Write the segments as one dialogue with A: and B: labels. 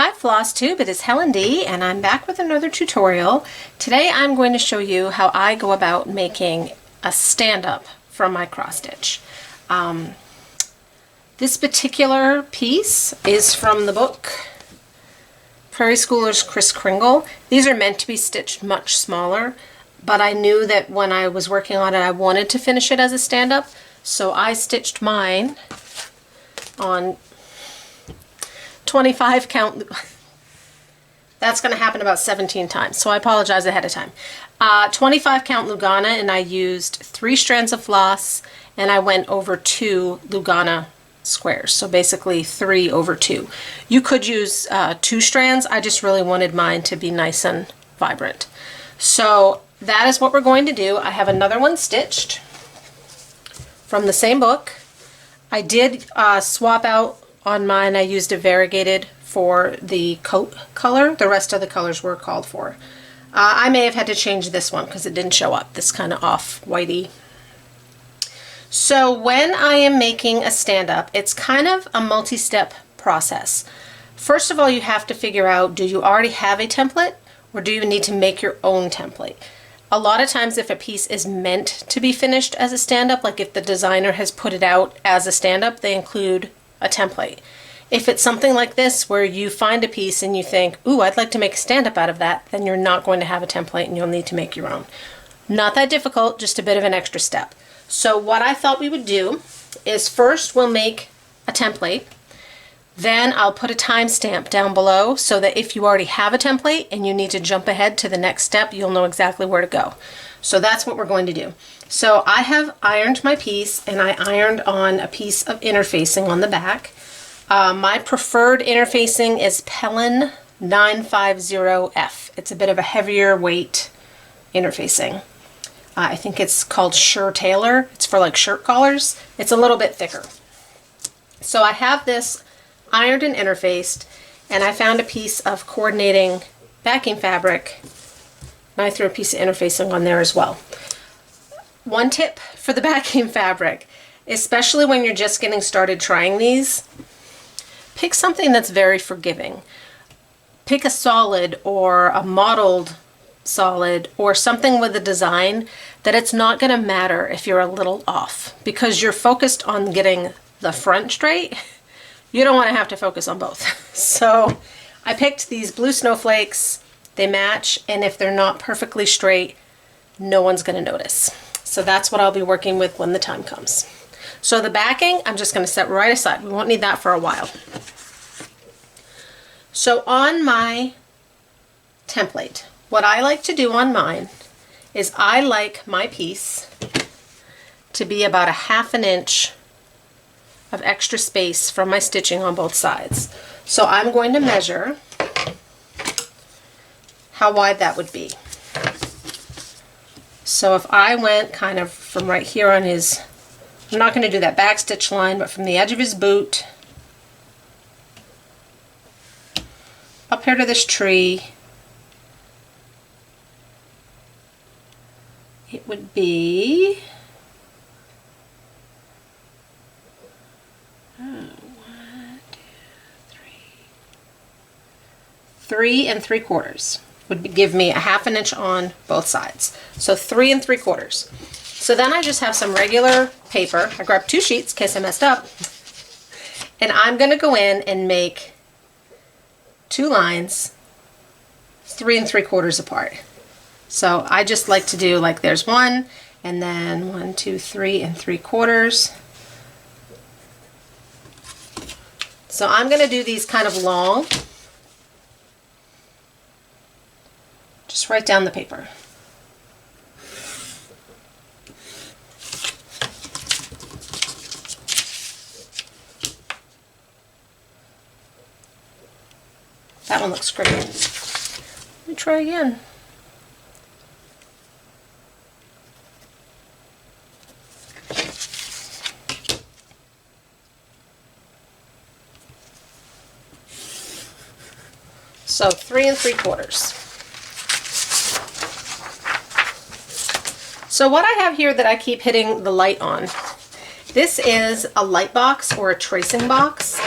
A: Hi Flosstube, it is Helen D and I'm back with another tutorial. Today I'm going to show you how I go about making a stand-up from my cross stitch. This particular piece is from the book Prairie Schooler's Kris Kringle. These are meant to be stitched much smaller, but I knew that when I was working on it I wanted to finish it as a stand-up, so I stitched mine on 25 count. That's going to happen about 17 times, so I apologize ahead of time. 25 count Lugana, and I used 3 strands of floss, and I went over 2 Lugana squares, so basically 3 over 2. You could use 2 strands. I just really wanted mine to be nice and vibrant. So that is what we're going to do. I have another one stitched from the same book. I did swap out on mine. I used a variegated for the coat color. The rest of the colors were called for. I may have had to change this one because it didn't show up, this kind of off whitey. So when I am making a stand-up, it's kind of a multi-step process. First of all, you have to figure out, do you already have a template or do you need to make your own template? A lot of times if a piece is meant to be finished as a stand-up, like if the designer has put it out as a stand-up, they include a template. If it's something like this where you find a piece and you think, ooh, I'd like to make a stand-up out of that, then you're not going to have a template and you'll need to make your own. Not that difficult, just a bit of an extra step. So what I thought we would do is first we'll make a template, then I'll put a timestamp down below so that if you already have a template and you need to jump ahead to the next step, you'll know exactly where to go. So that's what we're going to do. So I have ironed my piece, and I ironed on a piece of interfacing on the back. My preferred interfacing is Pellin 950F. It's a bit of a heavier weight interfacing. I think it's called Sure Tailor. It's for like shirt collars. It's a little bit thicker. So I have this ironed and interfaced, and I found a piece of coordinating backing fabric, and I threw a piece of interfacing on there as well. One tip for the backing fabric, especially when you're just getting started trying these, pick something that's very forgiving. Pick a solid or a mottled solid or something with a design that it's not going to matter if you're a little off, because you're focused on getting the front straight. You don't want to have to focus on both. So I picked these blue snowflakes. They match, and if they're not perfectly straight, no one's going to notice. So that's what I'll be working with when the time comes. So the backing, I'm just going to set right aside. We won't need that for a while. So on my template, what I like to do on mine is I like my piece to be about a ½ inch of extra space from my stitching on both sides. So I'm going to measure how wide that would be. So if I went kind of from right here on his, I'm not going to do that back stitch line, but from the edge of his boot up here to this tree, it would be 3 3/4 would give me a ½ inch on both sides. So 3 3/4. So then I just have some regular paper. I grabbed 2 sheets in case I messed up. And I'm going to go in and make 2 lines 3 3/4 apart. So I just like to do like there's one, and then 1, 2, 3 3/4. So I'm going to do these kind of long. Just write down the paper. That one looks crooked. Let me try again. So 3 3/4. So what I have here that I keep hitting the light on, this is a light box or a tracing box.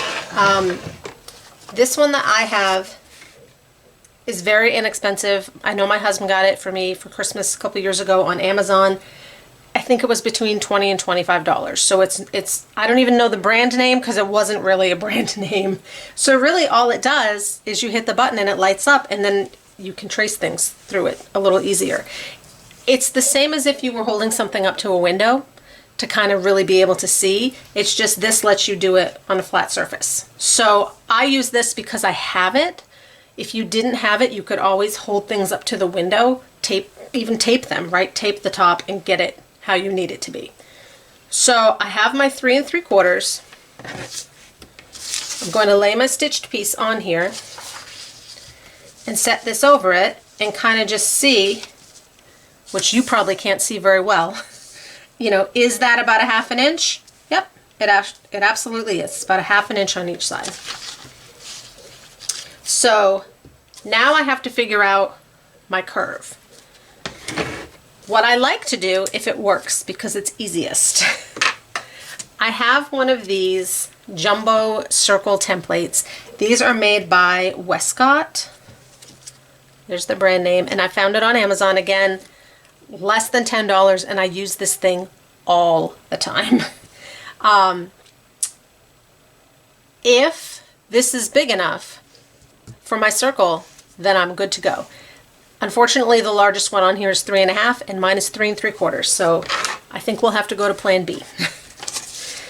A: This one that I have is very inexpensive. I know my husband got it for me for Christmas a couple years ago on Amazon. I think it was between $20 and $25. So it's I don't even know the brand name because it wasn't really a brand name. So really all it does is you hit the button and it lights up, and then you can trace things through it a little easier. It's the same as if you were holding something up to a window to kind of really be able to see. It's just this lets you do it on a flat surface. So I use this because I have it. If you didn't have it, you could always hold things up to the window, even tape them, right? Tape the top and get it how you need it to be. So I have my 3 3/4. I'm going to lay my stitched piece on here and set this over it and kind of just see, which you probably can't see very well, you know, is that about a 1/2 inch? Yep, it absolutely is. It's about a 1/2 inch on each side. So now I have to figure out my curve. What I like to do, if it works, because it's easiest, I have one of these jumbo circle templates. These are made by Westcott. There's the brand name, and I found it on Amazon. Again, less than $10, and I use this thing all the time. If this is big enough for my circle, then I'm good to go. Unfortunately, the largest one on here is 3 1/2, and mine is 3 3/4. So I think we'll have to go to plan B.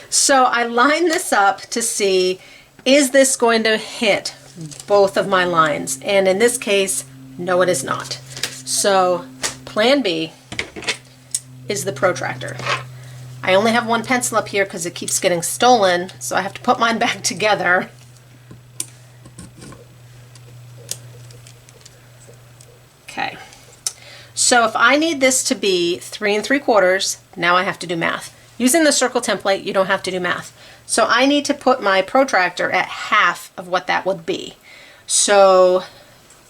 A: So I line this up to see, is this going to hit both of my lines? And in this case, no, it is not. So plan B is the protractor. I only have one pencil up here because it keeps getting stolen, so I have to put mine back together. Okay, so if I need this to be 3 3/4, now I have to do math. Using the circle template, you don't have to do math. So I need to put my protractor at half of what that would be. So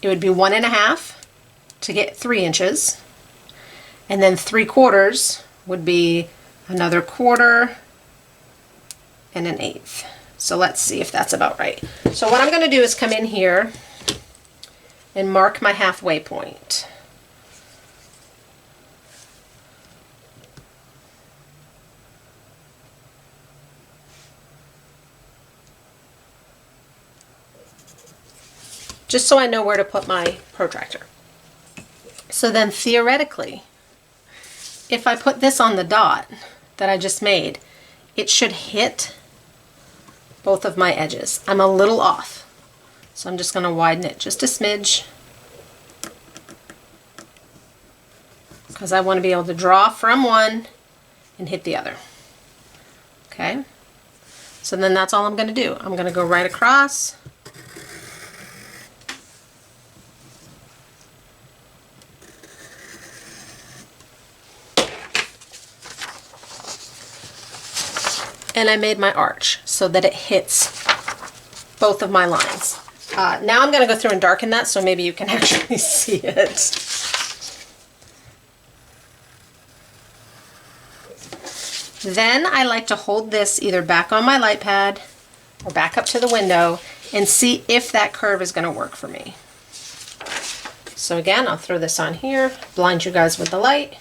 A: it would be 1 1/2 to get 3 inches, and then 3/4 would be another 1/4 and an 1/8. So let's see if that's about right. So what I'm going to do is come in here and mark my halfway point. Just so I know where to put my protractor. So then theoretically, if I put this on the dot that I just made, it should hit both of my edges. I'm a little off. So I'm just going to widen it just a smidge because I want to be able to draw from one and hit the other. Okay, so then that's all I'm going to do. I'm going to go right across. And I made my arch so that it hits both of my lines. Now I'm going to go through and darken that so maybe you can actually see it. Then I like to hold this either back on my light pad or back up to the window and see if that curve is going to work for me. So again, I'll throw this on here, blind you guys with the light.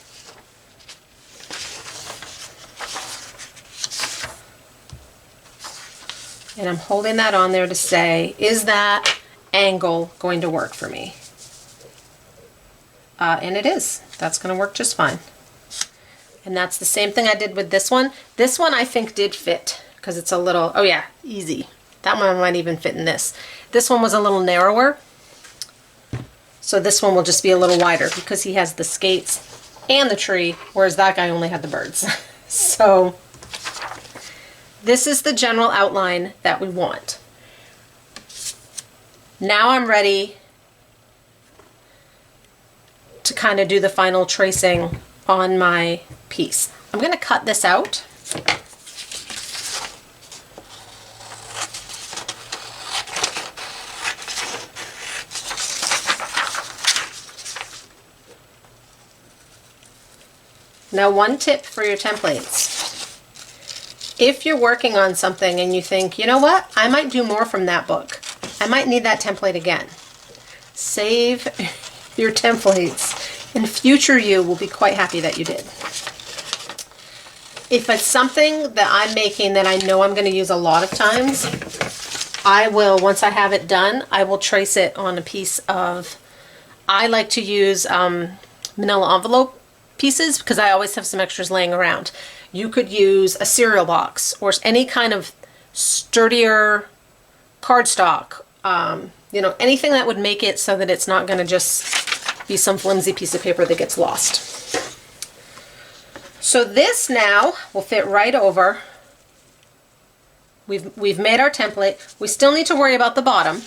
A: And I'm holding that on there to say, is that angle going to work for me? And it is. That's going to work just fine. And that's the same thing I did with this one. This one I think did fit because it's a little, oh yeah, easy. That one might even fit in this. This one was a little narrower. So this one will just be a little wider because he has the skates and the tree, whereas that guy only had the birds. So this is the general outline that we want. Now I'm ready to kind of do the final tracing on my piece. I'm going to cut this out. Now, one tip for your templates. If you're working on something and you think, you know what, I might do more from that book, I might need that template again. Save your templates, and future you will be quite happy that you did. If it's something that I'm making that I know I'm going to use a lot of times, I will, once I have it done, I will trace it on a piece of, I like to use manila envelope pieces because I always have some extras laying around. You could use a cereal box or any kind of sturdier cardstock, you know, anything that would make it so that it's not going to just be some flimsy piece of paper that gets lost. So this now will fit right over. We've made our template. We still need to worry about the bottom.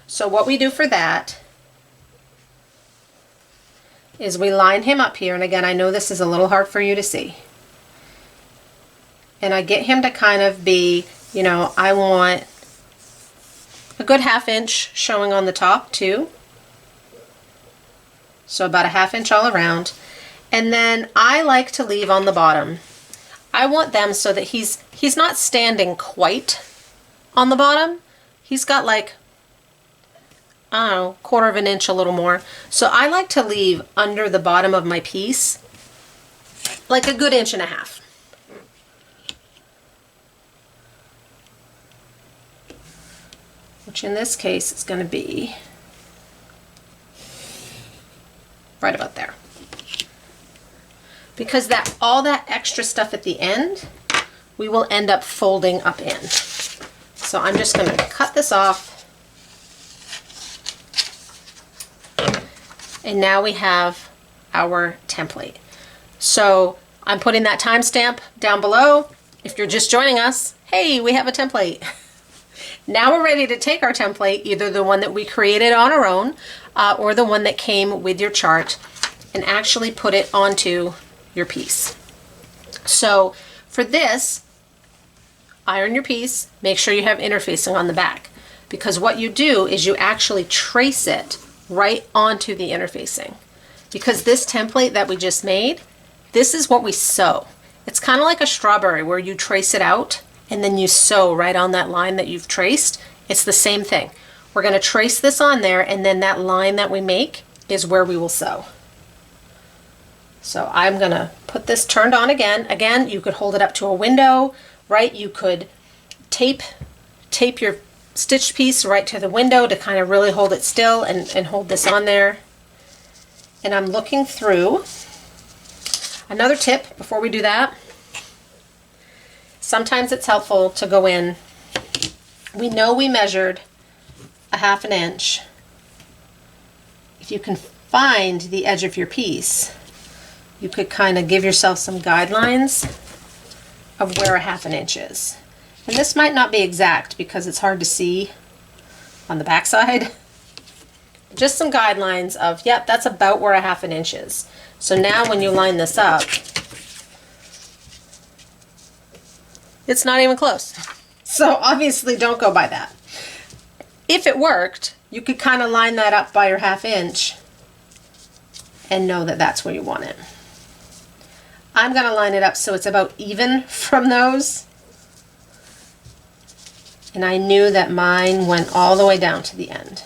A: So what we do for that is we line him up here, and again, I know this is a little hard for you to see. And I get him to kind of be, you know, I want a good 1/2 inch showing on the top too. So about a 1/2 inch all around. And then I like to leave on the bottom. I want them so that he's not standing quite on the bottom. He's got like, I don't know, 1/4 inch, a little more. So I like to leave under the bottom of my piece like a good 1.5 inches. Which in this case is going to be right about there. Because that all that extra stuff at the end, we will end up folding up in. So I'm just going to cut this off. And now we have our template. So I'm putting that timestamp down below. If you're just joining us, hey, we have a template. Now we're ready to take our template, either the one that we created on our own or the one that came with your chart, and actually put it onto your piece. So for this, iron your piece, make sure you have interfacing on the back, because what you do is you actually trace it right onto the interfacing. Because this template that we just made, this is what we sew. It's kind of like a strawberry where you trace it out and then you sew right on that line that you've traced. It's the same thing. We're going to trace this on there, and then that line that we make is where we will sew. So I'm going to put this turned on again. Again, you could hold it up to a window, right? You could tape your stitched piece right to the window to kind of really hold it still and hold this on there. And I'm looking through. Another tip before we do that, sometimes it's helpful to go in. We know we measured a 1/2 inch. If you can find the edge of your piece, you could kind of give yourself some guidelines of where a 1/2 inch is. And this might not be exact because it's hard to see on the back side. Just some guidelines of, yep, that's about where a 1/2 inch is. So now when you line this up, it's not even close. So obviously don't go by that. If it worked, you could kind of line that up by your 1/2 inch and know that that's where you want it. I'm going to line it up so it's about even from those. And I knew that mine went all the way down to the end.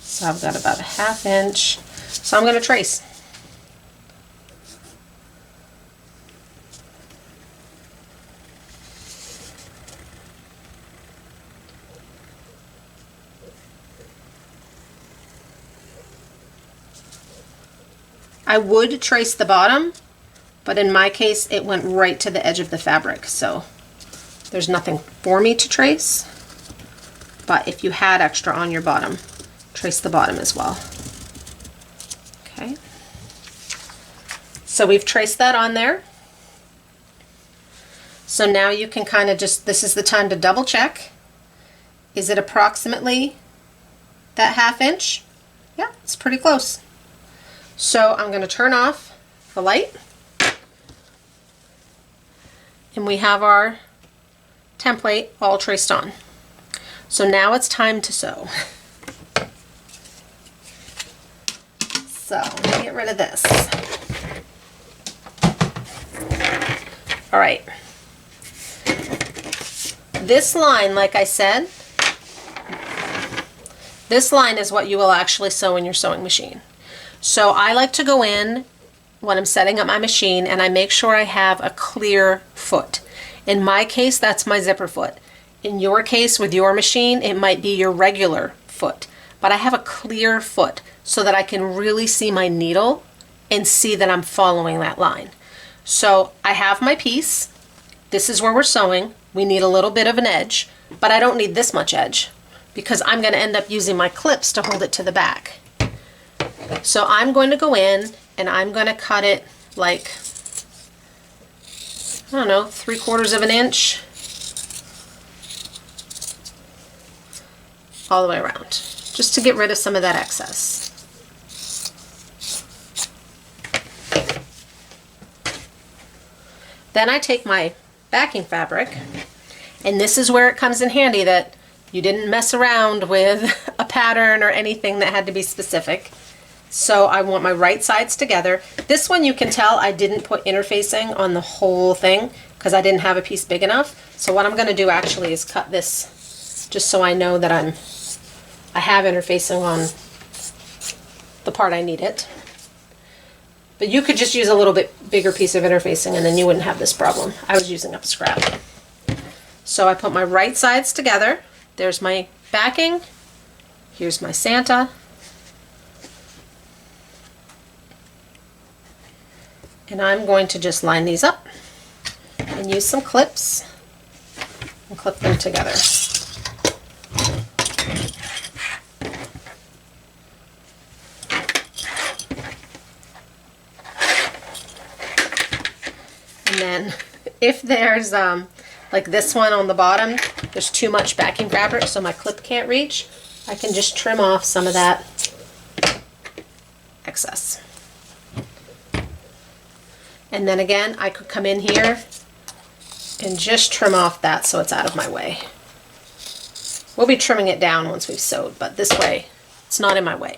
A: So I've got about a 1/2 inch. So I'm going to trace. I would trace the bottom, but in my case it went right to the edge of the fabric, so there's nothing for me to trace. But if you had extra on your bottom, trace the bottom as well. Okay, so we've traced that on there. So now you can kind of just, this is the time to double check. Is it approximately that 1/2 inch? Yeah, it's pretty close. So I'm going to turn off the light, and we have our template all traced on. So now it's time to sew. So let me get rid of this. All right. This line, like I said, this line is what you will actually sew in your sewing machine. So I like to go in when I'm setting up my machine and I make sure I have a clear foot. In my case, that's my zipper foot. In your case, with your machine, it might be your regular foot. But I have a clear foot so that I can really see my needle and see that I'm following that line. So I have my piece. This is where we're sewing. We need a little bit of an edge, but I don't need this much edge because I'm going to end up using my clips to hold it to the back. So I'm going to go in and I'm going to cut it like, I don't know, 3/4 of an inch all the way around, just to get rid of some of that excess. Then I take my backing fabric, and this is where it comes in handy that you didn't mess around with a pattern or anything that had to be specific. So I want my right sides together. This one you can tell I didn't put interfacing on the whole thing because I didn't have a piece big enough. So what I'm going to do actually is cut this just so I know that I have interfacing on the part I need it. But you could just use a little bit bigger piece of interfacing and then you wouldn't have this problem. I was using up a scrap. So I put my right sides together. There's my backing. Here's my Santa. And I'm going to just line these up and use some clips and clip them together. And then if there's like this one on the bottom, there's too much backing fabric so my clip can't reach, I can just trim off some of that excess. And then again, I could come in here and just trim off that so it's out of my way. We'll be trimming it down once we've sewed, but this way it's not in my way.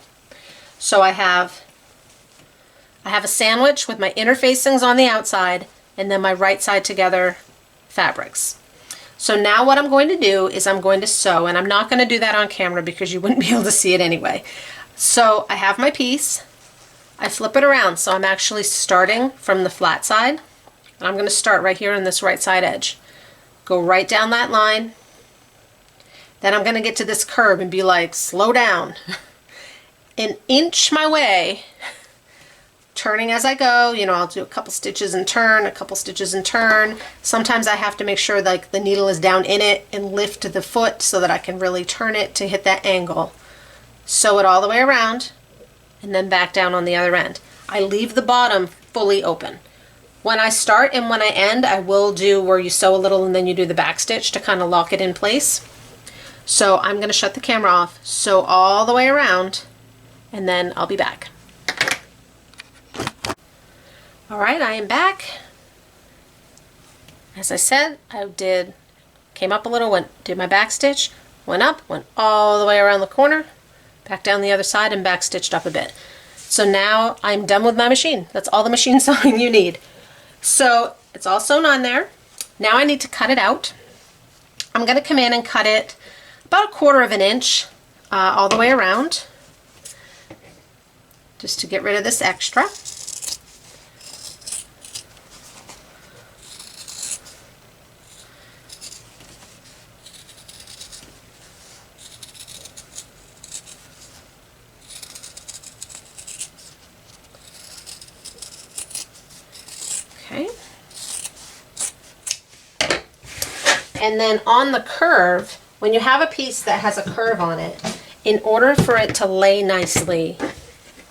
A: So I have a sandwich with my interfacings on the outside and then my right side together fabrics. So now what I'm going to do is I'm going to sew, and I'm not going to do that on camera because you wouldn't be able to see it anyway. So I have my piece, I flip it around, so I'm actually starting from the flat side, and I'm going to start right here on this right side edge. Go right down that line, then I'm going to get to this curve and be like, slow down, and inch my way, turning as I go. You know, I'll do a couple stitches and turn, a couple stitches and turn. Sometimes I have to make sure like the needle is down in it and lift the foot so that I can really turn it to hit that angle. Sew it all the way around and then back down on the other end. I leave the bottom fully open. When I start and when I end, I will do where you sew a little and then you do the back stitch to kind of lock it in place. So I'm going to shut the camera off, sew all the way around, and then I'll be back. Alright, I am back. As I said, came up a little, did my back stitch, went up, went all the way around the corner, back down the other side, and back stitched up a bit. So now I'm done with my machine. That's all the machine sewing you need. So it's all sewn on there. Now I need to cut it out. I'm going to come in and cut it about 1/4 of an inch all the way around, just to get rid of this extra. Okay. And then on the curve, when you have a piece that has a curve on it, in order for it to lay nicely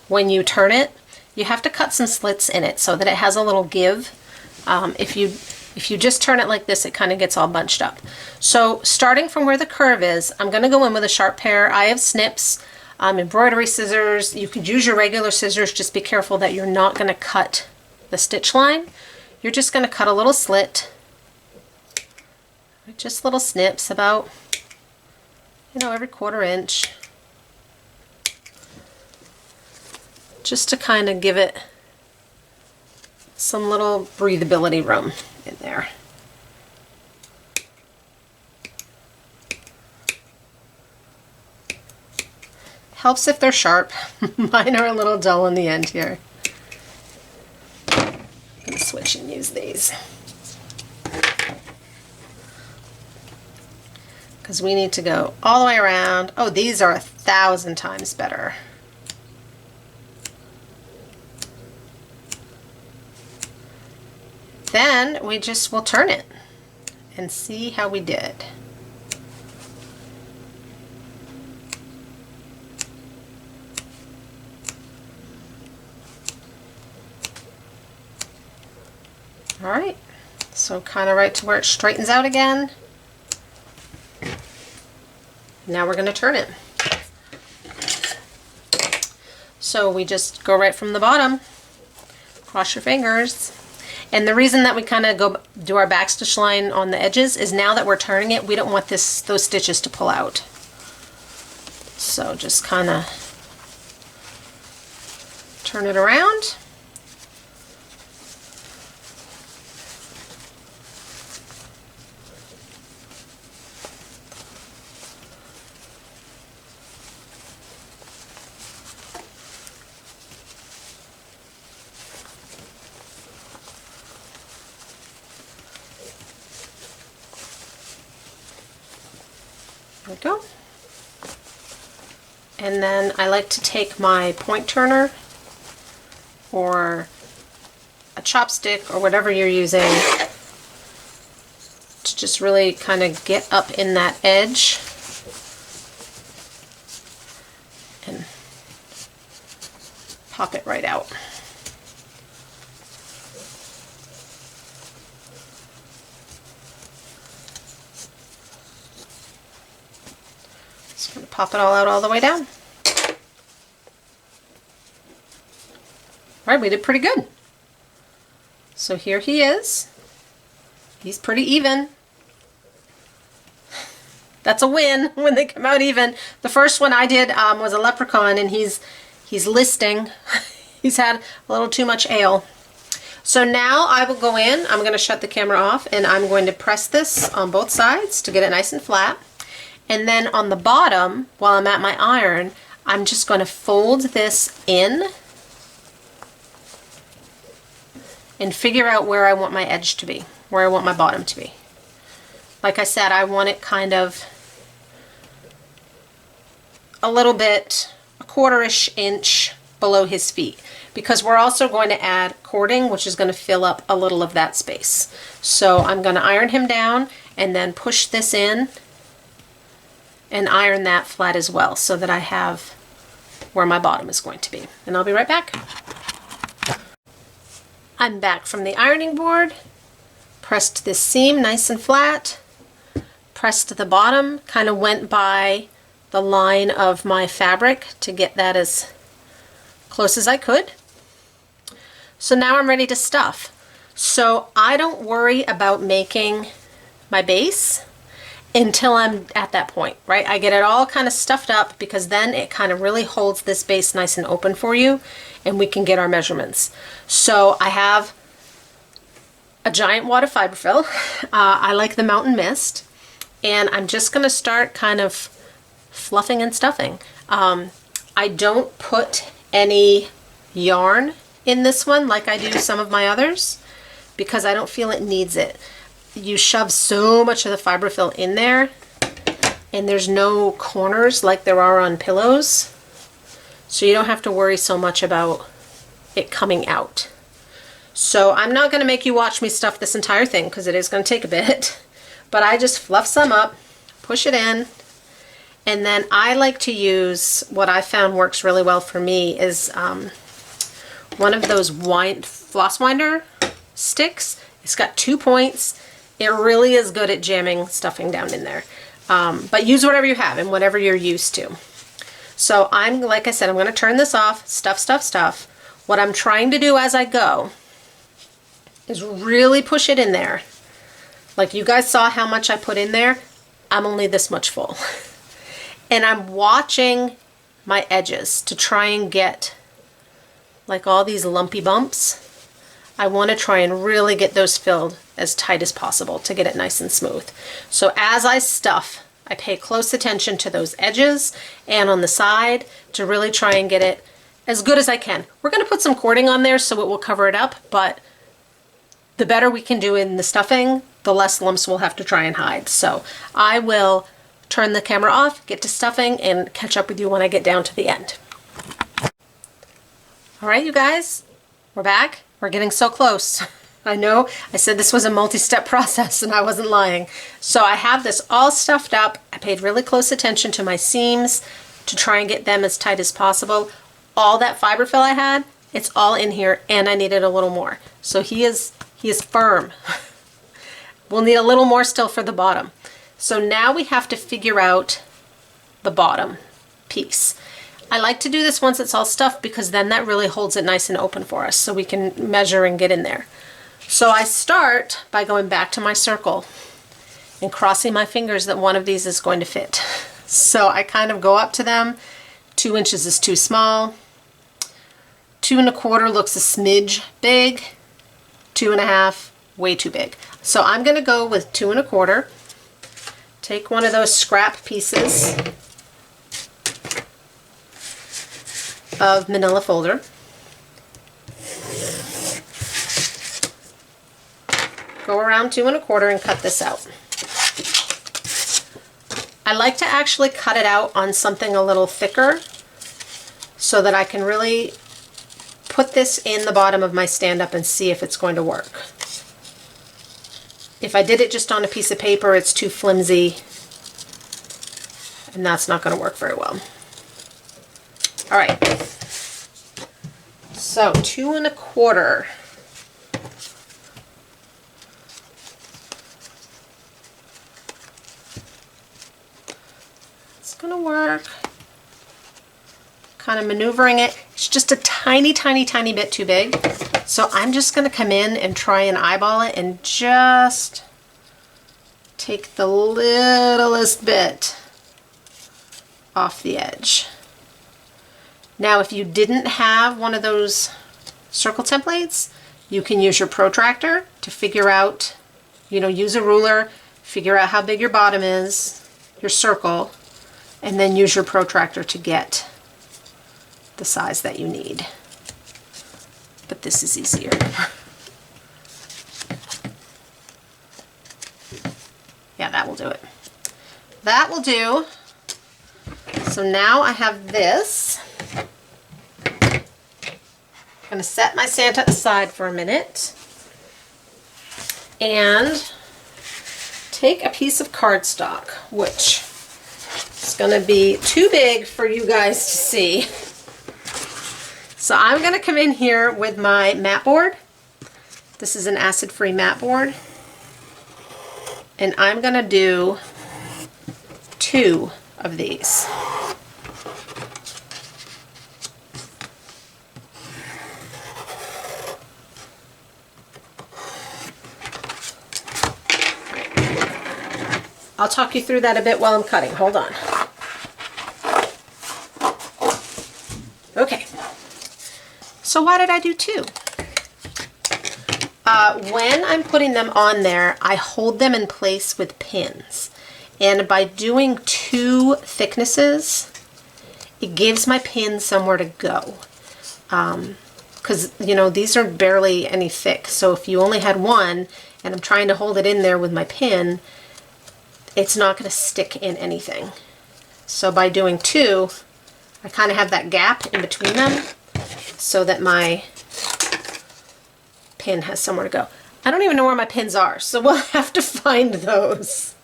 A: when you turn it, you have to cut some slits in it so that it has a little give. If you just turn it like this, it kind of gets all bunched up. So starting from where the curve is, I'm going to go in with a sharp pair. I have snips, embroidery scissors. You could use your regular scissors. Just be careful that you're not going to cut the stitch line. You're just going to cut a little slit, just little snips, about, you know, every 1/4 inch, just to kind of give it some little breathability room. in there. Helps if they're sharp. Mine are a little dull in the end here. I'm going to switch and use these. Because we need to go all the way around. Oh, these are 1,000 times better. Then we just will turn it and see how we did. All right, so kind of right to where it straightens out again. Now we're going to turn it. So we just go right from the bottom, cross your fingers. And the reason that we kind of go do our backstitch line on the edges is now that we're turning it, we don't want those stitches to pull out. So just kind of turn it around. There we go. And then I like to take my point turner or a chopstick or whatever you're using to just really kind of get up in that edge and pop it right out. Just going to pop it all out all the way down. All right, we did pretty good. So here he is. He's pretty even. That's a win when they come out even. The first one I did was a leprechaun, and he's listing. He's had a little too much ale. So now I will go in. I'm going to shut the camera off, and I'm going to press this on both sides to get it nice and flat. And then on the bottom, while I'm at my iron, I'm just going to fold this in and figure out where I want my edge to be, where I want my bottom to be. Like I said, I want it kind of a little bit, a 1/4 inch below his feet, because we're also going to add cording, which is going to fill up a little of that space. So I'm going to iron him down and then push this in and iron that flat as well, so that I have where my bottom is going to be. And I'll be right back. I'm back from the ironing board, pressed this seam nice and flat, pressed the bottom, kind of went by the line of my fabric to get that as close as I could. So now I'm ready to stuff. So I don't worry about making my base until I'm at that point, right? I get it all kind of stuffed up, because then it kind of really holds this base nice and open for you, and we can get our measurements. So I have a giant wad of fiberfill. I like the Mountain Mist, and I'm just going to start kind of fluffing and stuffing. I don't put any yarn in this one like I do some of my others, because I don't feel it needs it. You shove so much of the fiberfill in there, and there's no corners like there are on pillows, so you don't have to worry so much about it coming out. So I'm not going to make you watch me stuff this entire thing, because it is going to take a bit, but I just fluff some up, push it in, and then I like to use, what I found works really well for me is one of those floss winder sticks. It's got 2 points. It really is good at jamming stuffing down in there. But use whatever you have and whatever you're used to. So like I said, I'm going to turn this off, stuff, stuff, stuff. What I'm trying to do as I go is really push it in there. Like you guys saw how much I put in there. I'm only this much full. And I'm watching my edges to try and get like all these lumpy bumps. I want to try and really get those filled as tight as possible to get it nice and smooth. So as I stuff, I pay close attention to those edges and on the side to really try and get it as good as I can. We're going to put some cording on there so it will cover it up, but the better we can do in the stuffing, the less lumps we'll have to try and hide. So I will turn the camera off, get to stuffing, and catch up with you when I get down to the end. All right, you guys, we're back. We're getting so close. I know I said this was a multi-step process and I wasn't lying. So I have this all stuffed up. I paid really close attention to my seams to try and get them as tight as possible. All that fiber fill I had, it's all in here, and I needed a little more. So he is firm. We'll need a little more still for the bottom. So now we have to figure out the bottom piece. I like to do this once it's all stuffed because then that really holds it nice and open for us so we can measure and get in there. So I start by going back to my circle and crossing my fingers that one of these is going to fit. So I kind of go up to them. 2 inches is too small. 2 1/4 looks a smidge big. 2 1/2, way too big. So I'm going to go with 2 1/4. Take one of those scrap pieces of manila folder. Go around 2 1/4 and cut this out. I like to actually cut it out on something a little thicker so that I can really put this in the bottom of my stand-up and see if it's going to work. If I did it just on a piece of paper, it's too flimsy, and that's not going to work very well. All right, so 2 1/4. It's going to work. Kind of maneuvering it. It's just a tiny, tiny, tiny bit too big. So I'm just going to come in and try and eyeball it and just take the littlest bit off the edge. Now, if you didn't have one of those circle templates, you can use your protractor to figure out, use a ruler, figure out how big your bottom is, your circle, and then use your protractor to get the size that you need. But this is easier. Yeah, that will do it. That will do. So now I have this. I'm going to set my Santa aside for a minute and take a piece of cardstock, which is going to be too big for you guys to see. So I'm going to come in here with my mat board. This is an acid-free mat board. And I'm going to do 2 of these. I'll talk you through that a bit while I'm cutting. Hold on. Okay. So why did I do 2? When I'm putting them on there, I hold them in place with pins. And by doing 2 thicknesses, it gives my pin somewhere to go. Because, these are barely any thick. So if you only had 1 and I'm trying to hold it in there with my pin, it's not going to stick in anything. So by doing 2, I kind of have that gap in between them so that my pin has somewhere to go. I don't even know where my pins are, so we'll have to find those.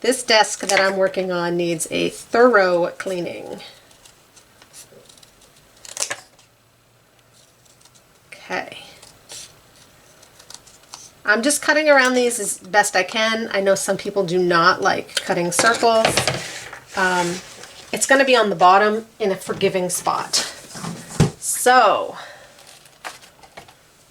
A: This desk that I'm working on needs a thorough cleaning. Okay. I'm just cutting around these as best I can. I know some people do not like cutting circles. It's going to be on the bottom in a forgiving spot. So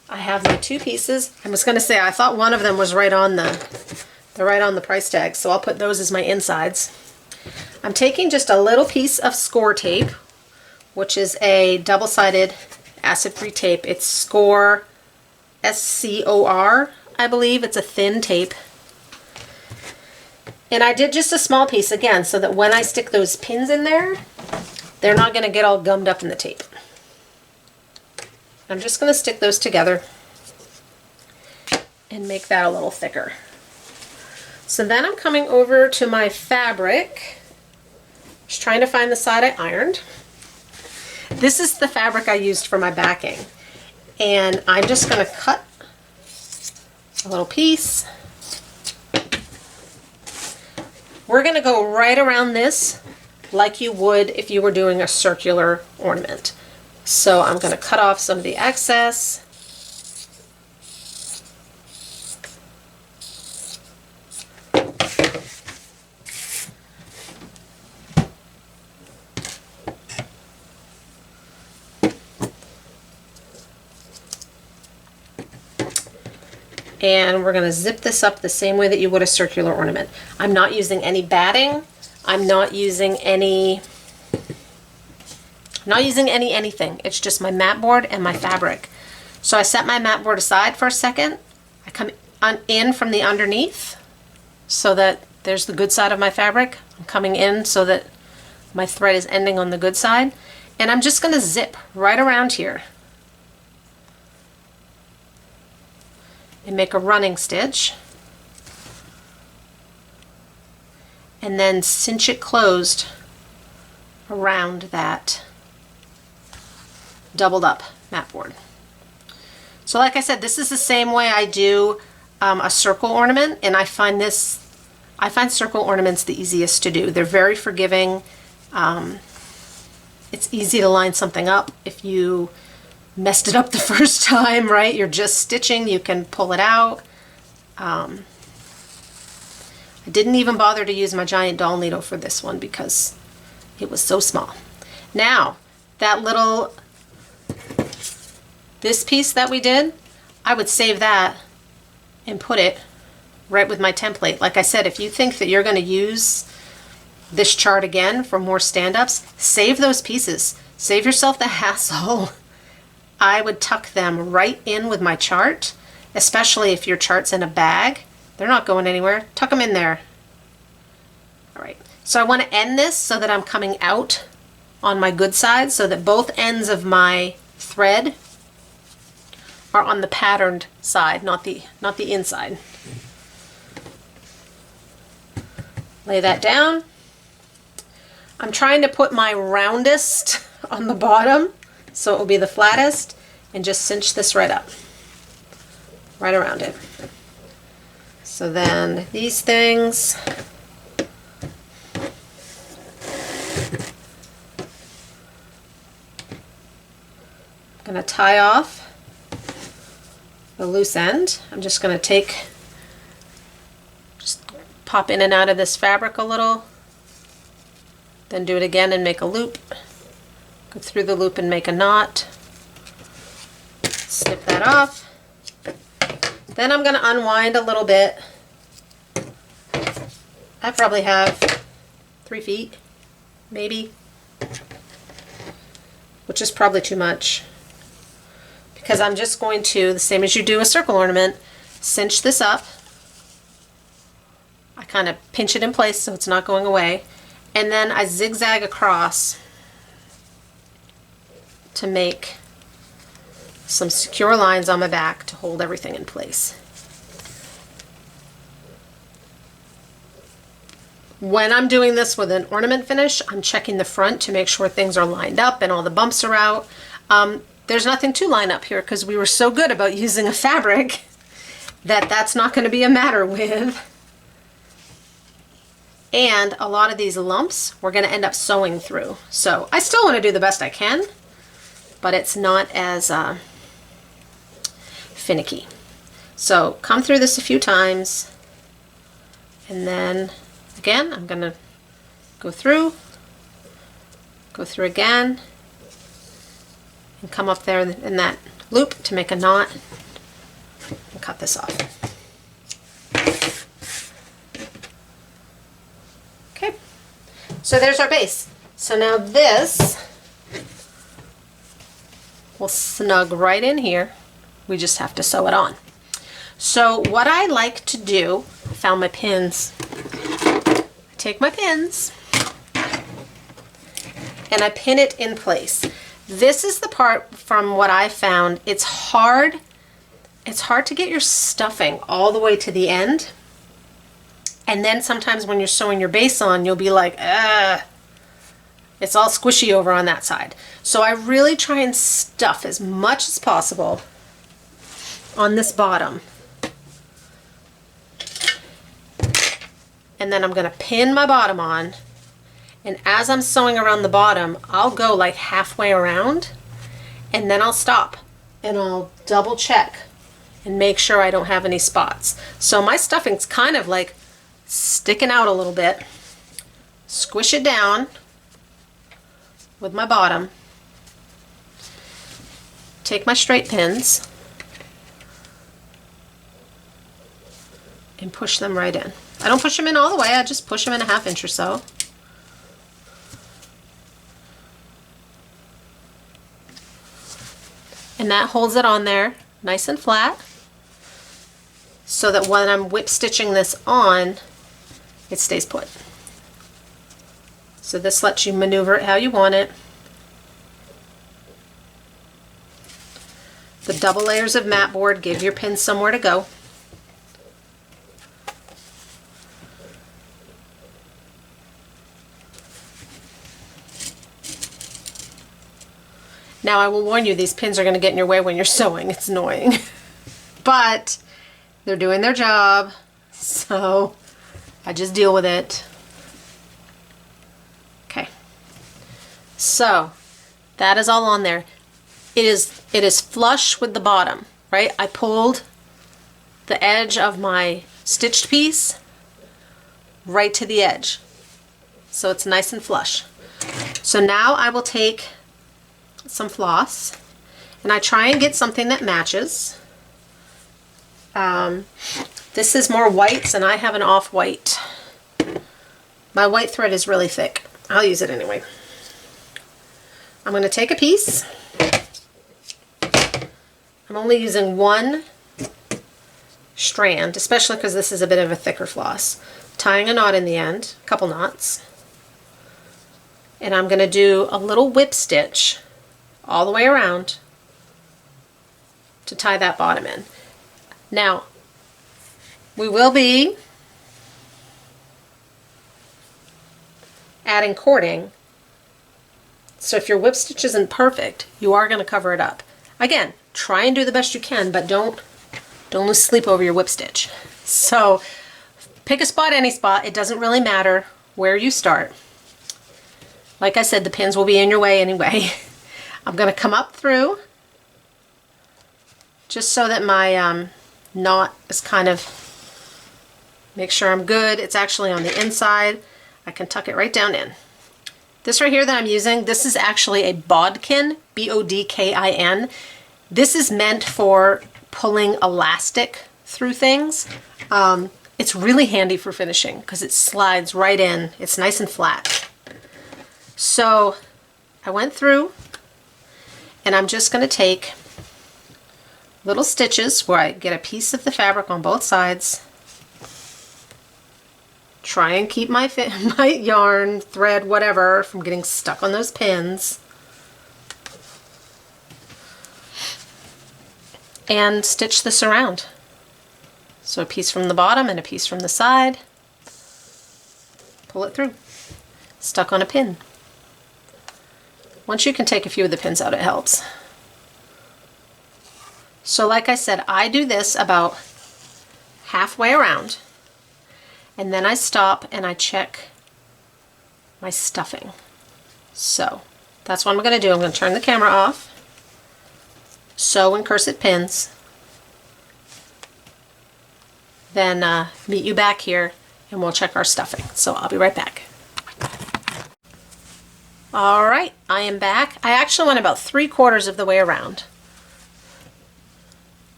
A: I have my 2 pieces. I was going to say I thought one of them was right on the price tag, so I'll put those as my insides. I'm taking just a little piece of score tape, which is a double-sided acid-free tape. It's Score, S-C-O-R, I believe. It's a thin tape. And I did just a small piece again so that when I stick those pins in there, they're not going to get all gummed up in the tape. I'm just going to stick those together and make that a little thicker. So then I'm coming over to my fabric. Just trying to find the side I ironed. This is the fabric I used for my backing. And I'm just going to cut a little piece. We're going to go right around this like you would if you were doing a circular ornament. So I'm going to cut off some of the excess. And we're going to zip this up the same way that you would a circular ornament. I'm not using any batting. I'm not using any anything. It's just my mat board and my fabric. So I set my mat board aside for a second. I come in from the underneath so that there's the good side of my fabric. I'm coming in so that my thread is ending on the good side. And I'm just going to zip right around here and make a running stitch. And then cinch it closed around that doubled up mat board. So like I said, this is the same way I do a circle ornament, and I find circle ornaments the easiest to do. They're very forgiving. It's easy to line something up. If you messed it up the first time, right, you're just stitching, you can pull it out. I didn't even bother to use my giant doll needle for this one because it was so small. Now, this piece that we did, I would save that and put it right with my template. Like I said, if you think that you're going to use this chart again for more stand-ups, save those pieces. Save yourself the hassle. I would tuck them right in with my chart, especially if your chart's in a bag. They're not going anywhere. Tuck them in there. All right. So I want to end this so that I'm coming out on my good side so that both ends of my thread are on the patterned side, not the inside. Lay that down. I'm trying to put my roundest on the bottom so it will be the flattest, and just cinch this right up, right around it. So then these things, I'm going to tie off the loose end. I'm just going to just pop in and out of this fabric a little, then do it again and make a loop, go through the loop and make a knot, snip that off. Then I'm going to unwind a little bit. I probably have 3 feet, maybe, which is probably too much, because I'm just going to, the same as you do a circle ornament, cinch this up. I kind of pinch it in place so it's not going away, and then I zigzag across to make some secure lines on my back to hold everything in place. When I'm doing this with an ornament finish, I'm checking the front to make sure things are lined up and all the bumps are out. There's nothing to line up here because we were so good about using a fabric that that's not going to be a matter with. And a lot of these lumps we're going to end up sewing through. So I still want to do the best I can, but it's not as finicky. So come through this a few times, and then again I'm going to go through again, and come up there in that loop to make a knot and cut this off. Okay, so there's our base. So now this will will snug right in here. We just have to sew it on. So what I like to do, I found my pins. I take my pins and I pin it in place. This is the part from what I found, it's hard to get your stuffing all the way to the end. And then sometimes when you're sewing your base on, you'll be like, it's all squishy over on that side. So I really try and stuff as much as possible on this bottom. And then I'm going to pin my bottom on. And as I'm sewing around the bottom, I'll go like halfway around and then I'll stop and I'll double check and make sure I don't have any spots. So my stuffing's kind of like sticking out a little bit. Squish it down with my bottom. Take my straight pins and push them right in. I don't push them in all the way, I just push them in a 1/2 inch or so. And that holds it on there nice and flat so that when I'm whip stitching this on, it stays put. So this lets you maneuver it how you want it. The double layers of mat board give your pins somewhere to go. Now I will warn you, these pins are going to get in your way when you're sewing. It's annoying. But they're doing their job, so I just deal with it. Okay. So that is all on there. It is flush with the bottom, right? I pulled the edge of my stitched piece right to the edge. So it's nice and flush. So now I will take some floss and I try and get something that matches. This is more whites and I have an off-white. My white thread is really thick. I'll use it anyway. I'm going to take a piece. I'm only using one strand, especially because this is a bit of a thicker floss. Tying a knot in the end, a couple knots. And I'm going to do a little whip stitch all the way around to tie that bottom in. Now, we will be adding cording, so if your whip stitch isn't perfect, you are going to cover it up. Again, try and do the best you can, but don't lose sleep over your whip stitch. So pick a spot, any spot. It doesn't really matter where you start. Like I said, the pins will be in your way anyway. I'm going to come up through just so that my knot is kind of, make sure I'm good. It's actually on the inside. I can tuck it right down in. This right here that I'm using, this is actually a bodkin, B-O-D-K-I-N. This is meant for pulling elastic through things. It's really handy for finishing because it slides right in. It's nice and flat. So I went through and I'm just going to take little stitches where I get a piece of the fabric on both sides. Try and keep my yarn, thread, whatever, from getting stuck on those pins. And stitch this around. So a piece from the bottom and a piece from the side. Pull it through. Stuck on a pin. Once you can take a few of the pins out, it helps. So like I said, I do this about halfway around. And then I stop and I check my stuffing. So that's what I'm going to do. I'm going to turn the camera off. Sew in corset pins. Then meet you back here and we'll check our stuffing. So I'll be right back. Alright, I am back. I actually went about 3/4 of the way around.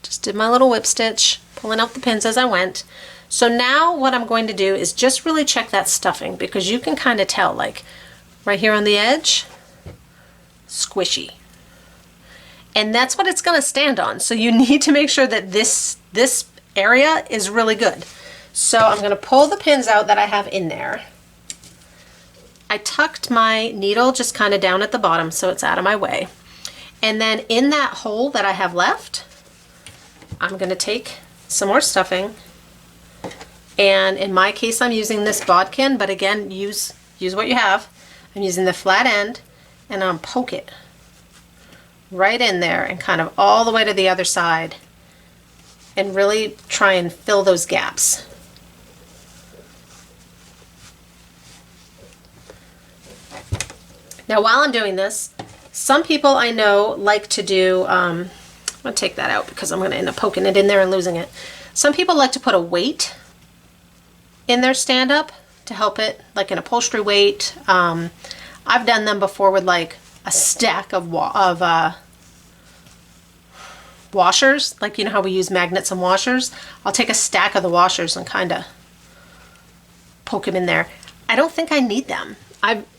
A: Just did my little whip stitch, pulling out the pins as I went. So now what I'm going to do is just really check that stuffing, because you can kind of tell, like right here on the edge, squishy. and that's what it's going to stand on. So you need to make sure that this area is really good. So I'm going to pull the pins out that I have in there. I tucked my needle just kind of down at the bottom so it's out of my way. And then in that hole that I have left, I'm going to take some more stuffing. And in my case, I'm using this bodkin, but again, use what you have. I'm using the flat end, and I'll poke it right in there and kind of all the way to the other side, and really try and fill those gaps. Now while I'm doing this, some people I know like to do, I'm going to take that out because I'm going to end up poking it in there and losing it. Some people like to put a weight in their stand-up to help it, like an upholstery weight. I've done them before with like a stack of washers, like you know how we use magnets and washers. I'll take a stack of the washers and kind of poke them in there. I don't think I need them.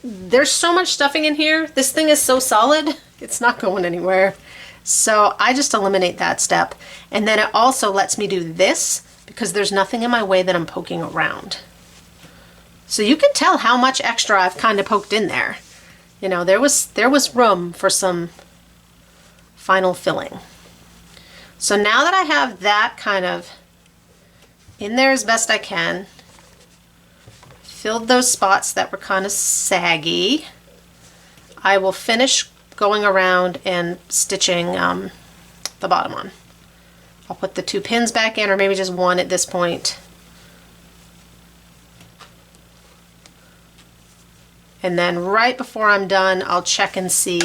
A: There's so much stuffing in here. This thing is so solid, it's not going anywhere. So I just eliminate that step. And then it also lets me do this because there's nothing in my way that I'm poking around. So you can tell how much extra I've kind of poked in there. You know, there was room for some final filling. So now that I have that kind of in there as best I can, filled those spots that were kind of saggy, I will finish going around and stitching the bottom on. I'll put the 2 pins back in, or maybe just one at this point. And then right before I'm done, I'll check and see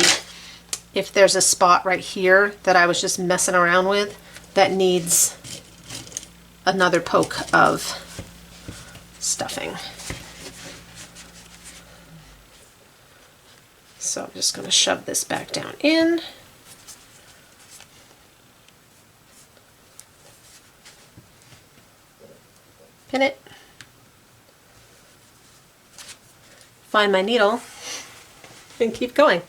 A: if there's a spot right here that I was just messing around with that needs another poke of stuffing. So I'm just going to shove this back down in. Pin it. Find my needle and keep going.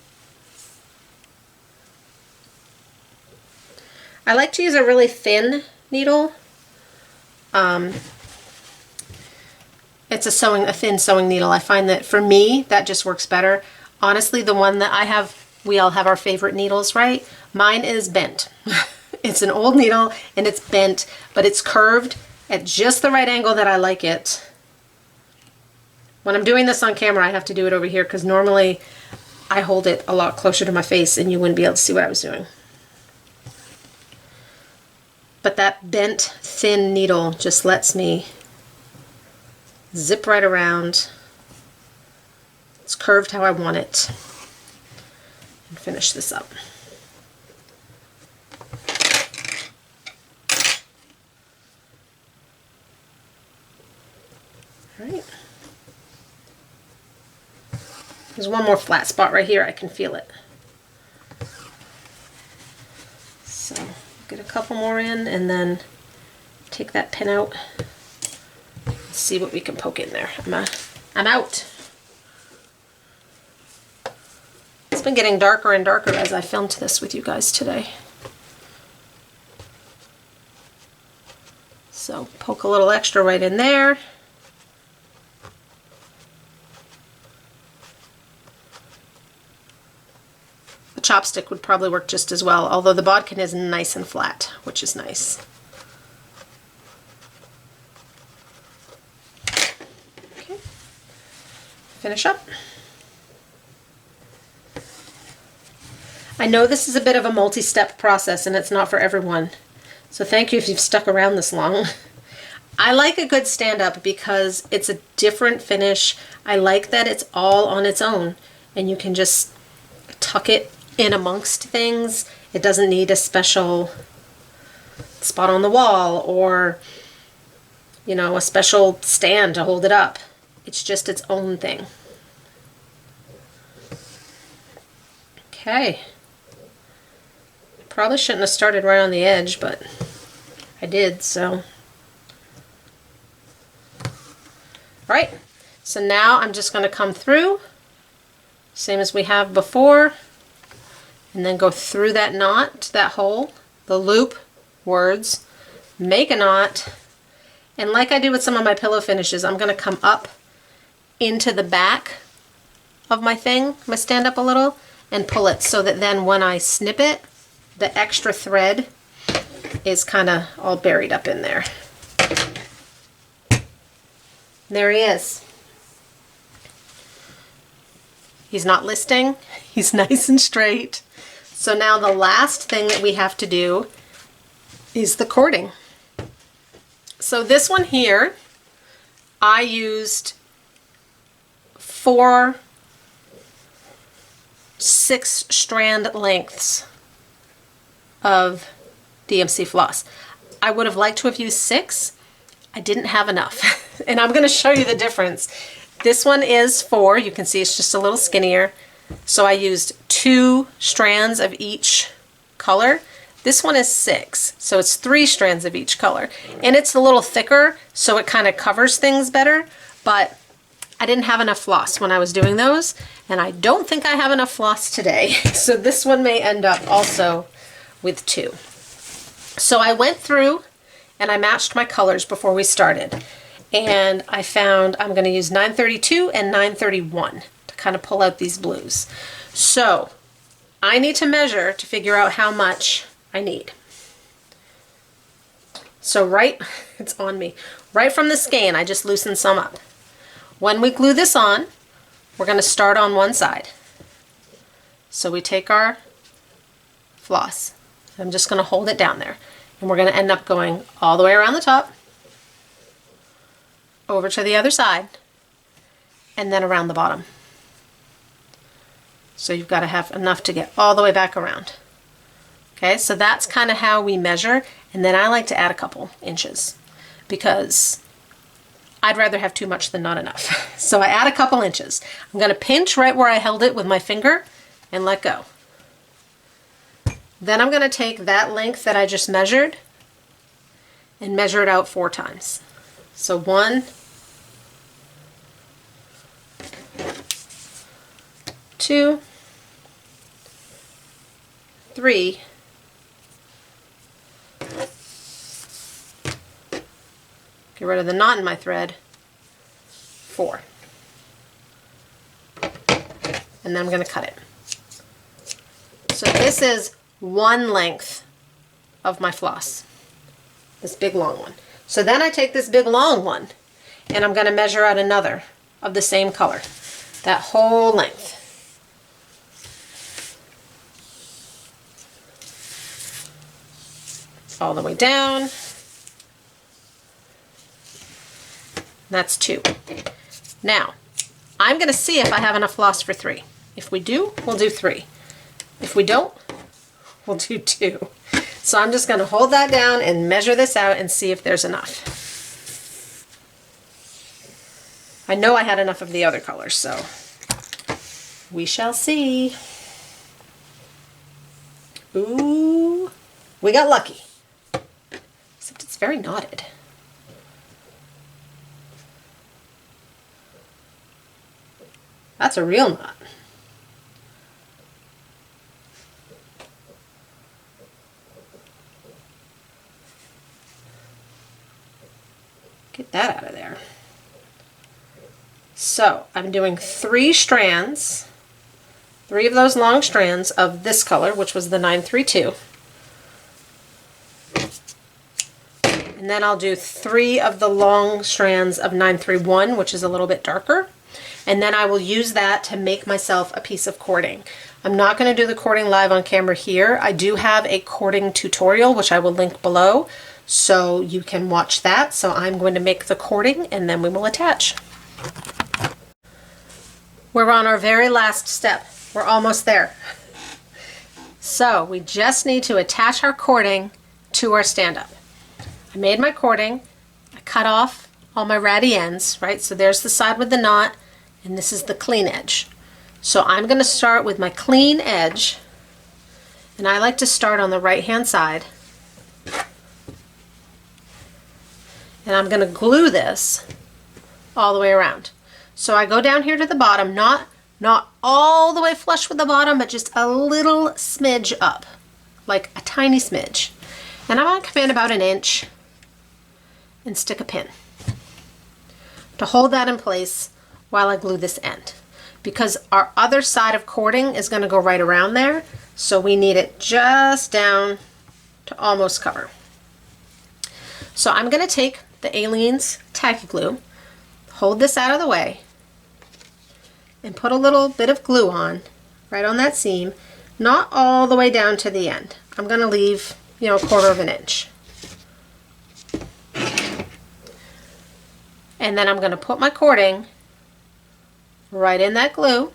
A: I like to use a really thin needle. It's a thin sewing needle. I find that for me, that just works better. Honestly, the one that I have, we all have our favorite needles, right? Mine is bent. It's an old needle and it's bent, but it's curved at just the right angle that I like it. When I'm doing this on camera, I have to do it over here because normally I hold it a lot closer to my face and you wouldn't be able to see what I was doing. But that bent, thin needle just lets me zip right around. It's curved how I want it. And finish this up. All right. There's one more flat spot right here. I can feel it. So get a couple more in and then take that pin out. Let's see what we can poke in there. I'm out. It's been getting darker and darker as I filmed this with you guys today. So poke a little extra right in there. The chopstick would probably work just as well, although the bodkin is nice and flat, which is nice. Okay. Finish up. I know this is a bit of a multi-step process and it's not for everyone. So thank you if you've stuck around this long. I like a good stand-up because it's a different finish. I like that it's all on its own and you can just tuck it in amongst things. It doesn't need a special spot on the wall or, you know, a special stand to hold it up. It's just its own thing. Okay. Probably shouldn't have started right on the edge, but I did, so. Alright, so now I'm just going to come through, same as we have before, and then go through that knot, that hole, the loop, words, make a knot, and like I do with some of my pillow finishes, I'm going to come up into the back of my thing, my stand up a little, and pull it so that then when I snip it, the extra thread is kind of all buried up in there. There he is. He's not listing, he's nice and straight. So now the last thing that we have to do is the cording. So this one here, I used 4 6-strand lengths of DMC floss. I would have liked to have used 6. I didn't have enough. And I'm going to show you the difference. This one is 4. You can see it's just a little skinnier. So I used 2 strands of each color. This one is 6. So it's 3 strands of each color. And it's a little thicker, so it kind of covers things better. But I didn't have enough floss when I was doing those. And I don't think I have enough floss today. So this one may end up also with 2. So I went through and I matched my colors before we started. And I found I'm going to use 932 and 931 to kind of pull out these blues. So I need to measure to figure out how much I need. So it's on me. Right from the skein, I just loosened some up. When we glue this on, we're going to start on one side. So we take our floss. I'm just going to hold it down there. And we're going to end up going all the way around the top, over to the other side, and then around the bottom. So you've got to have enough to get all the way back around. Okay, so that's kind of how we measure, and then I like to add a couple inches because I'd rather have too much than not enough. So I add a couple inches. I'm going to pinch right where I held it with my finger and let go. Then I'm going to take that length that I just measured and measure it out 4 times. So 1, 2, 3, 'Get rid of the knot in my thread, 4. And then I'm going to cut it. So this is 1 length of my floss, this big long one. So then I take this big long one and I'm going to measure out another of the same color, that whole length. All the way down. That's 2. Now, I'm going to see if I have enough floss for 3. If we do, we'll do 3. If we don't, we'll do 2. So I'm just going to hold that down and measure this out and see if there's enough. I know I had enough of the other colors, so we shall see. Ooh, we got lucky. Except it's very knotted. That's a real knot. Get that out of there. So I'm doing 3 strands, 3 of those long strands of this color, which was the 932. And then I'll do 3 of the long strands of 931, which is a little bit darker. And then I will use that to make myself a piece of cording. I'm not going to do the cording live on camera here. I do have a cording tutorial, which I will link below, so you can watch that. So I'm going to make the cording and then we will attach. We're on our very last step. We're almost there. So we just need to attach our cording to our stand-up. I made my cording. I cut off all my ratty ends, right? So there's the side with the knot, and this is the clean edge. So I'm going to start with my clean edge, and I like to start on the right-hand side. And I'm going to glue this all the way around. So I go down here to the bottom, not Not all the way flush with the bottom, but just a little smidge up, like a tiny smidge. And I'm going to come in about 1 inch and stick a pin to hold that in place while I glue this end, because our other side of cording is going to go right around there, so we need it just down to almost cover. So I'm going to take the Aleene's tacky glue, hold this out of the way, and put a little bit of glue on right on that seam, not all the way down to the end. I'm going to leave, you know, 1/4 of an inch. And then I'm going to put my cording right in that glue.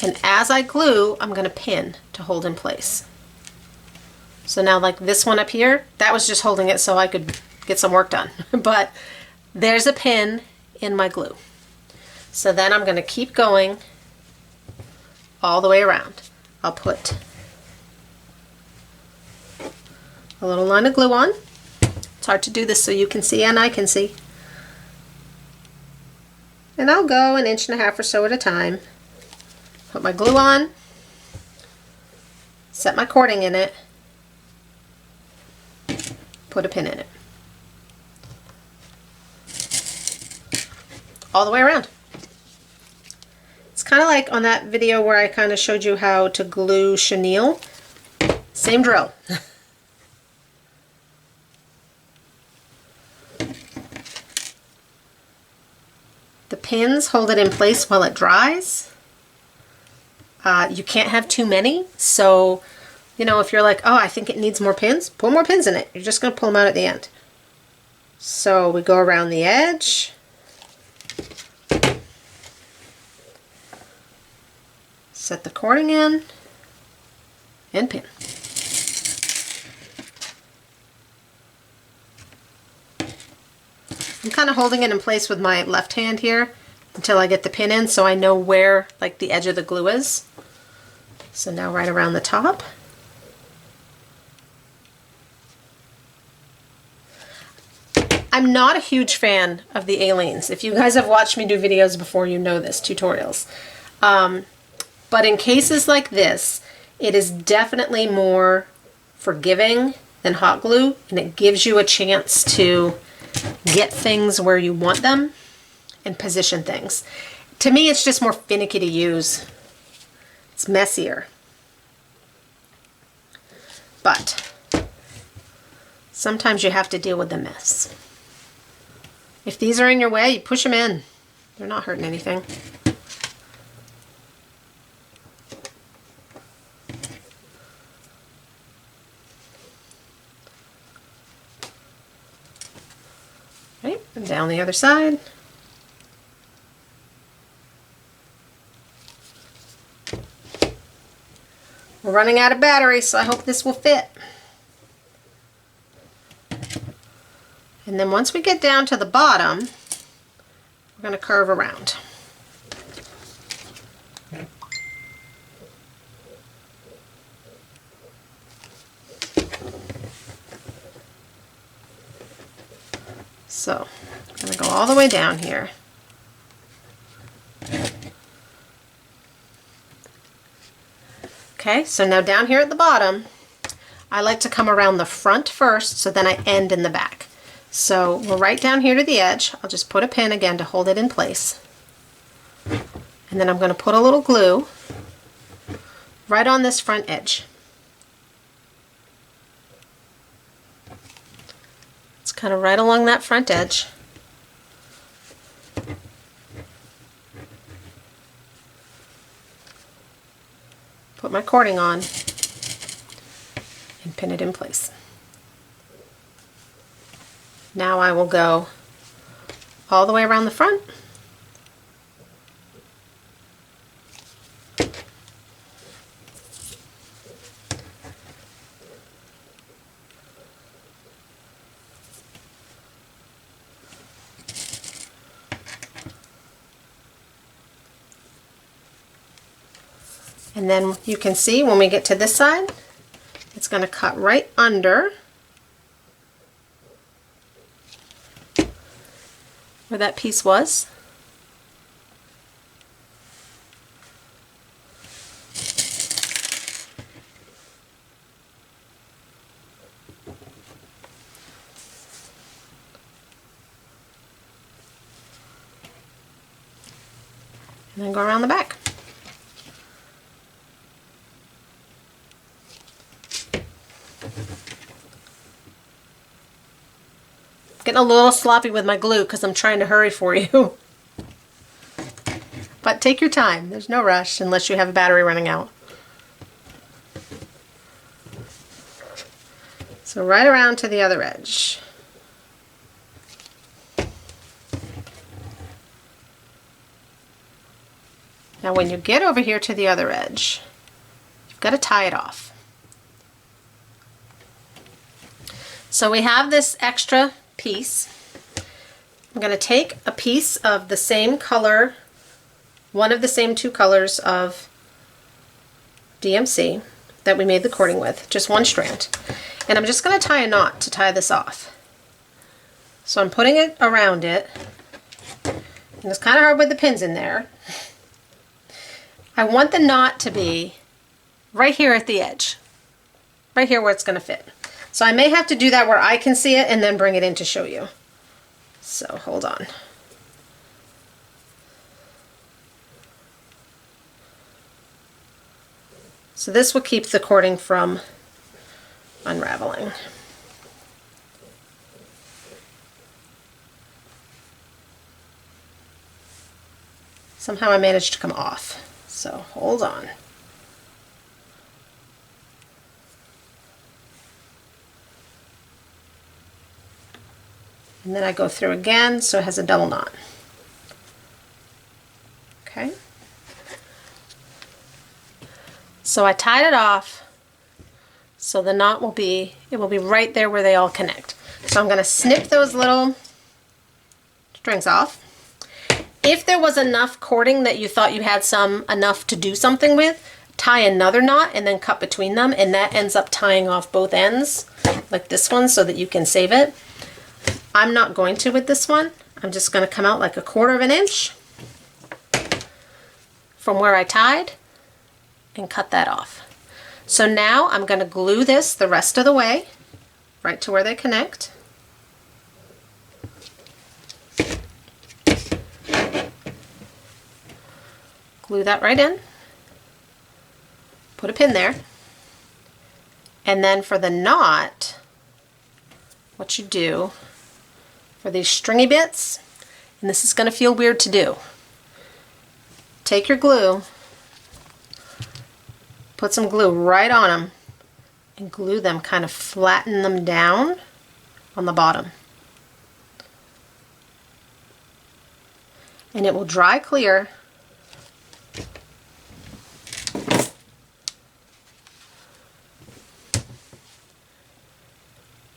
A: And as I glue, I'm going to pin to hold in place. So now, like this one up here, that was just holding it so I could get some work done. But there's a pin in my glue. So then I'm going to keep going all the way around. I'll put a little line of glue on. It's hard to do this so you can see and I can see. And I'll go 1.5 inches or so at a time. Put my glue on, set my cording in it, put a pin in it. All the way around. It's kind of like on that video where I kind of showed you how to glue chenille. Same drill. The pins hold it in place while it dries. You can't have too many, so you know, if you're like, oh, I think it needs more pins, put more pins in it. You're just going to pull them out at the end. So we go around the edge. Set the cording in and pin. I'm kind of holding it in place with my left hand here until I get the pin in so I know where like the edge of the glue is. So now right around the top. I'm not a huge fan of the Aleene's. If you guys have watched me do videos before, you know this, tutorials. But in cases like this, it is definitely more forgiving than hot glue, and it gives you a chance to get things where you want them and position things. To me, it's just more finicky to use. It's messier. But sometimes you have to deal with the mess. If these are in your way, you push them in. They're not hurting anything. Right, and down the other side. We're running out of battery, so I hope this will fit. And then once we get down to the bottom, we're going to curve around. So, I'm going to go all the way down here. Okay, so now down here at the bottom, I like to come around the front first, so then I end in the back. So we're right down here to the edge. I'll just put a pin again to hold it in place. And then I'm going to put a little glue right on this front edge. It's kind of right along that front edge. Put my cording on and pin it in place. Now I will go all the way around the front. And then you can see when we get to this side, it's going to cut right under where that piece was. And then go around the back. Getting a little sloppy with my glue because I'm trying to hurry for you. But take your time. There's no rush unless you have a battery running out. So right around to the other edge. Now when you get over here to the other edge, you've got to tie it off. So we have this extra piece. I'm going to take a piece of the same color, one of the same two colors of DMC that we made the cording with, just one strand. And I'm just going to tie a knot to tie this off. So I'm putting it around it. And it's kind of hard with the pins in there. I want the knot to be right here at the edge. Right here where it's going to fit. So I may have to do that where I can see it and then bring it in to show you. So hold on. So this will keep the cording from unraveling. Somehow I managed to come off. So hold on. And then I go through again so it has a double knot. Okay. So I tied it off so the knot will be, it will be right there where they all connect. So I'm going to snip those little strings off. If there was enough cording that you thought you had enough to do something with, tie another knot and then cut between them, and that ends up tying off both ends like this one so that you can save it. I'm not going to with this one. I'm just going to come out like 1/4 of an inch from where I tied and cut that off. So now I'm going to glue this the rest of the way right to where they connect. Glue that right in. Put a pin there. And then for the knot, what you do for these stringy bits, and this is going to feel weird to do, take your glue, put some glue right on them, and glue them, kind of flatten them down on the bottom. And it will dry clear.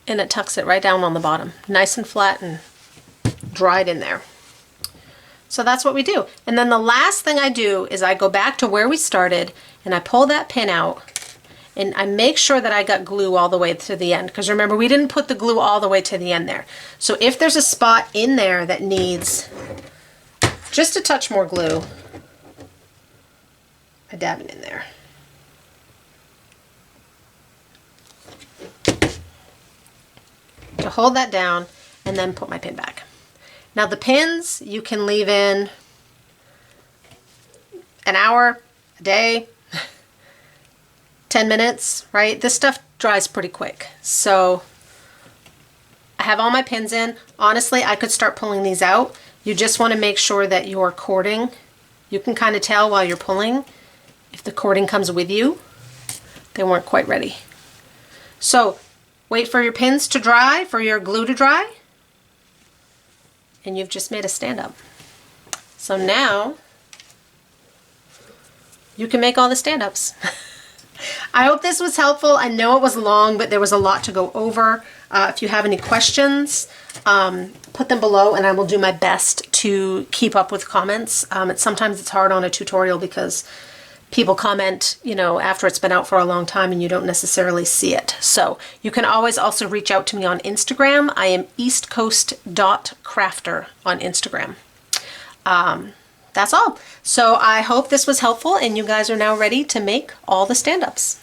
A: And it tucks it right down on the bottom, nice and flat and dried in there. So that's what we do. And then the last thing I do is I go back to where we started and I pull that pin out and I make sure that I got glue all the way to the end, because remember, we didn't put the glue all the way to the end there. So if there's a spot in there that needs just a touch more glue, I dab it in there. To hold that down and then put my pin back. Now the pins you can leave in an hour, a day, 10 minutes, right? This stuff dries pretty quick. So I have all my pins in. Honestly, I could start pulling these out. You just want to make sure that your cording, you can kind of tell while you're pulling if the cording comes with you. They weren't quite ready. So wait for your pins to dry, for your glue to dry, and you've just made a stand-up. So now you can make all the stand-ups. I hope this was helpful. I know it was long, but there was a lot to go over. If you have any questions, put them below and I will do my best to keep up with comments. Sometimes it's hard on a tutorial because people comment, you know, after it's been out for a long time and you don't necessarily see it. So you can always also reach out to me on Instagram. I am eastcoast.crafter on Instagram. That's all. So I hope this was helpful and you guys are now ready to make all the stand-ups.